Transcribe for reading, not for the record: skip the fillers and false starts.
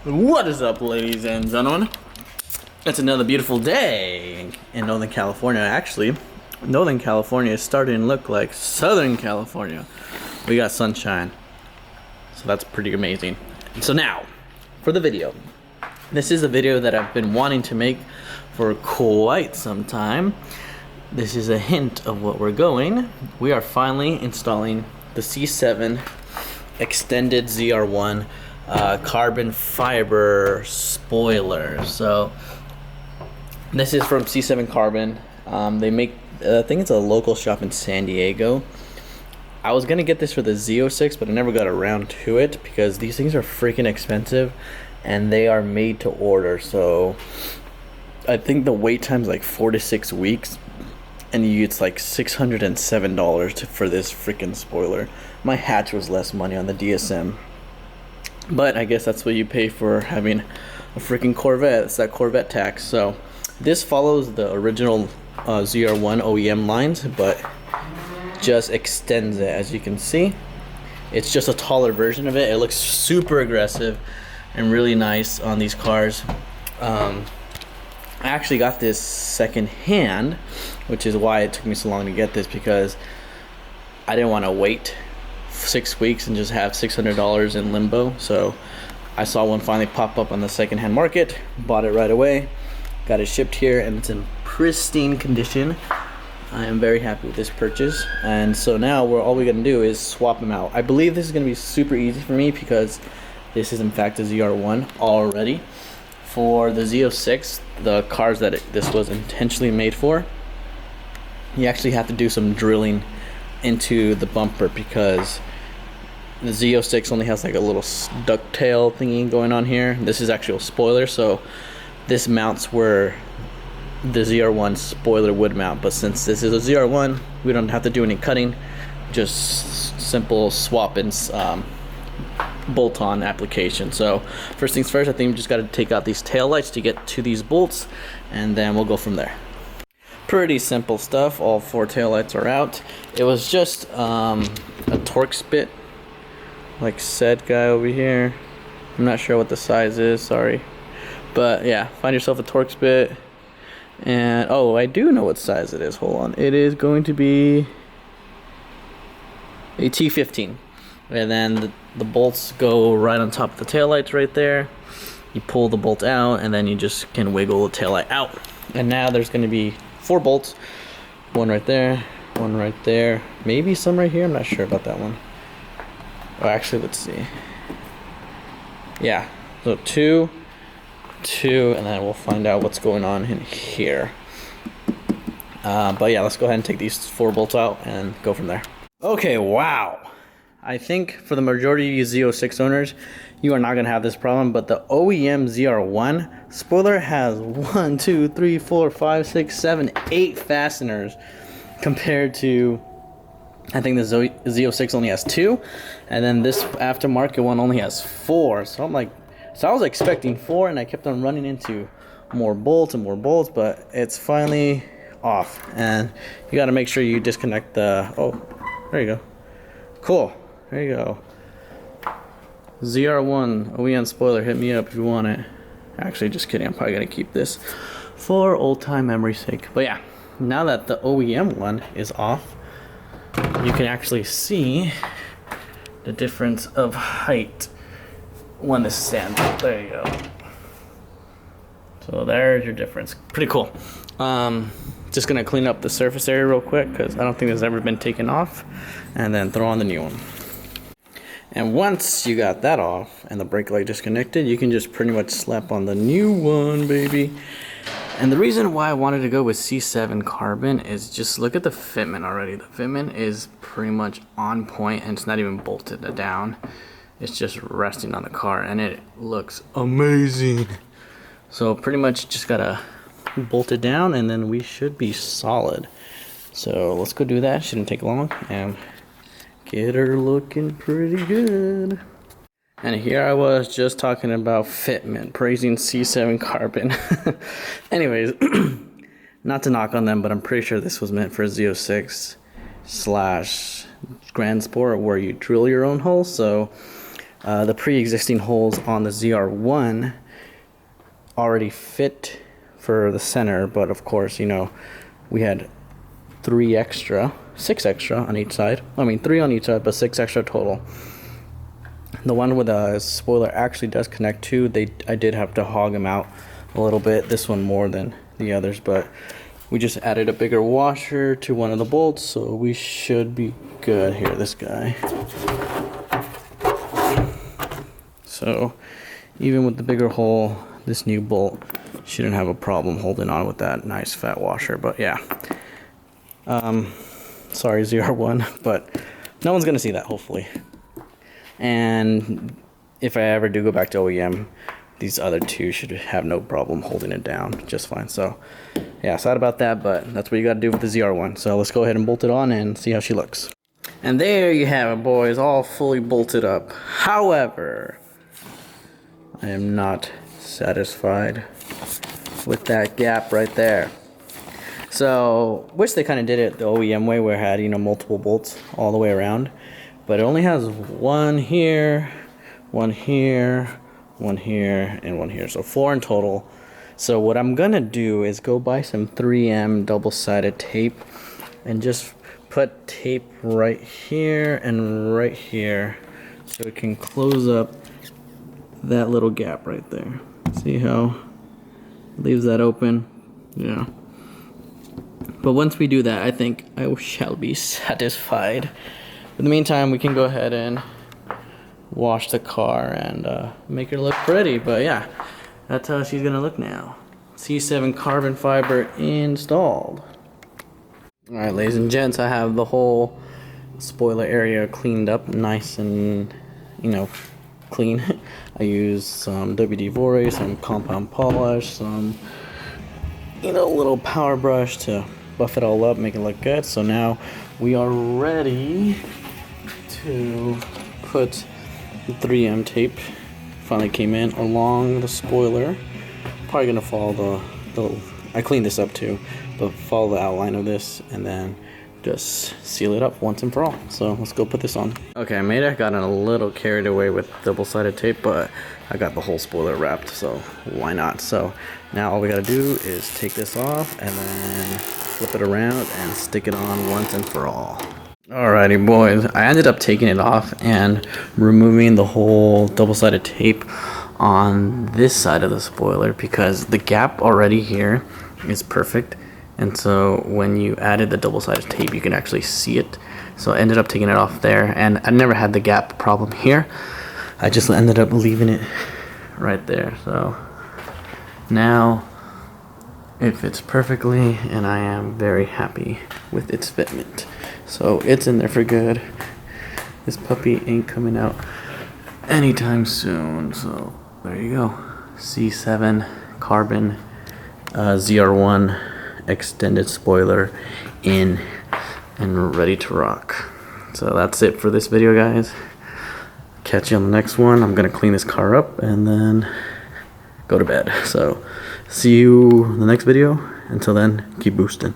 What is up, ladies and gentlemen? It's another beautiful day in Northern California. Actually, Northern California is starting to look like Southern California. We got sunshine, so that's pretty amazing. So now, for the video. This is a video that I've been wanting to make for quite some time. This is a hint of what we're going. We are finally installing the C7 extended ZR1 carbon fiber spoiler. So this is from C7 Carbon. They make, I think it's a local shop in San Diego. I was gonna get this for the Z06, but I never got around to it because these things are freaking expensive and they are made to order. So I think the wait time is like 4 to 6 weeks, and it's like $607 for this freaking spoiler. My hatch was less money on the DSM, but I guess that's what you pay for having a freaking Corvette. It's that Corvette tax. So this follows the original ZR1 OEM lines, but just extends it. As you can see, it's just a taller version of it. It looks super aggressive and really nice on these cars. I actually got this second hand, which is why it took me so long to get this, because I didn't want to wait 6 weeks and just have $600 in limbo. So I saw one finally pop up on the secondhand market, bought it right away, got it shipped here, and it's in pristine condition. I am very happy with this purchase. And so now all we're gonna do is swap them out. I believe this is gonna be super easy for me because this is in fact a ZR1 already. For the Z06, the cars that this was intentionally made for, you actually have to do some drilling into the bumper because the Z06 only has like a little ducktail thingy going on here. This is actually a spoiler, so this mounts where the ZR1 spoiler would mount. But since this is a ZR1, we don't have to do any cutting, just simple swap and bolt-on application. So first things first, I think we just got to take out these tail lights to get to these bolts, and then we'll go from there. Pretty simple stuff. All 4 tail lights are out. It was just a Torx bit, like said guy over here. I'm not sure what the size is, sorry, but yeah, find yourself a Torx bit. And oh, I do know what size it is. Hold on, it is going to be a T15. And then the bolts go right on top of the taillights right there. You pull the bolt out, and then you just can wiggle the taillight out. And now there's going to be 4 bolts. One right there, one right there, maybe some right here. I'm not sure about that one. Oh, actually, let's see. Yeah, so 2, and then we'll find out what's going on in here. But yeah, let's go ahead and take these 4 bolts out and go from there. Okay, wow. I think for the majority of you Z06 owners, you are not going to have this problem, but the OEM ZR1 spoiler has 1, 2, 3, 4, 5, 6, 7, 8 fasteners compared to, I think the Z06 only has 2, and then this aftermarket one only has 4. So I was expecting 4, and I kept on running into more bolts, but it's finally off. And you got to make sure you disconnect the, oh, there you go. Cool. There you go. ZR1 OEM spoiler, hit me up if you want it. Actually, just kidding. I'm probably gonna keep this for old time memory's sake. But yeah, now that the OEM one is off, you can actually see the difference of height when this stands up. There you go. So there's your difference. Pretty cool. Just gonna clean up the surface area real quick because I don't think it's ever been taken off, and then throw on the new one. And once you got that off and the brake light disconnected, you can just pretty much slap on the new one, baby. And the reason why I wanted to go with C7 Carbon is just look at the fitment already. The fitment is pretty much on point, and it's not even bolted down. It's just resting on the car, and it looks amazing. So pretty much just gotta bolt it down, and then we should be solid. So let's go do that. Shouldn't take long, and get her looking pretty good. And here I was just talking about fitment, praising C7 Carbon. Anyways, not to knock on them, but I'm pretty sure this was meant for Z06 / Grand Sport, where you drill your own hole. So The pre-existing holes on the ZR1 already fit for the center, but of course, you know, we had 6 extra on each side. I mean 3 on each side, but 6 extra total. The one with a spoiler actually does connect too. I did have to hog them out a little bit, this one more than the others, but we just added a bigger washer to one of the bolts, so we should be good. Here, this guy. So even with the bigger hole, this new bolt shouldn't have a problem holding on with that nice fat washer. But yeah, sorry ZR1, but no one's gonna see that, hopefully. And if I ever do go back to OEM, these other two should have no problem holding it down just fine. So yeah, sad about that, but that's what you gotta do with the ZR1. So let's go ahead and bolt it on and see how she looks. And there you have it, boys, all fully bolted up. However, I am not satisfied with that gap right there. So wish they kind of did it the OEM way, where it had, you know, multiple bolts all the way around, but it only has one here, one here, one here, and one here, so 4 in total. So what I'm gonna do is go buy some 3M double-sided tape and just put tape right here and right here so it can close up that little gap right there. See how it leaves that open? Yeah. But once we do that, I think I shall be satisfied. In the meantime, we can go ahead and wash the car and make her look pretty. But yeah, that's how she's gonna look now. C7 carbon fiber installed. All right, ladies and gents, I have the whole spoiler area cleaned up nice and, you know, clean. I used some WD-40, some compound polish, some, you know, little power brush to buff it all up, make it look good. So now we are ready to put the 3M tape. Finally came in along the spoiler. Probably gonna follow the I cleaned this up too, but follow the outline of this and then just seal it up once and for all. So let's go put this on. Okay, I may have gotten a little carried away with double-sided tape, but I got the whole spoiler wrapped, so why not? So now all we gotta do is take this off and then flip it around and stick it on once and for all. Alrighty, boys, I ended up taking it off and removing the whole double-sided tape on this side of the spoiler because the gap already here is perfect. And so when you added the double-sided tape, you can actually see it. So I ended up taking it off there, and I never had the gap problem here. I just ended up leaving it right there. So now it fits perfectly, and I am very happy with its fitment. So it's in there for good. This puppy ain't coming out anytime soon. So there you go. C7 carbon ZR1 extended spoiler in and ready to rock. So that's it for this video, guys. Catch you on the next one. I'm gonna clean this car up and then go to bed. So see you in the next video. Until then, keep boosting.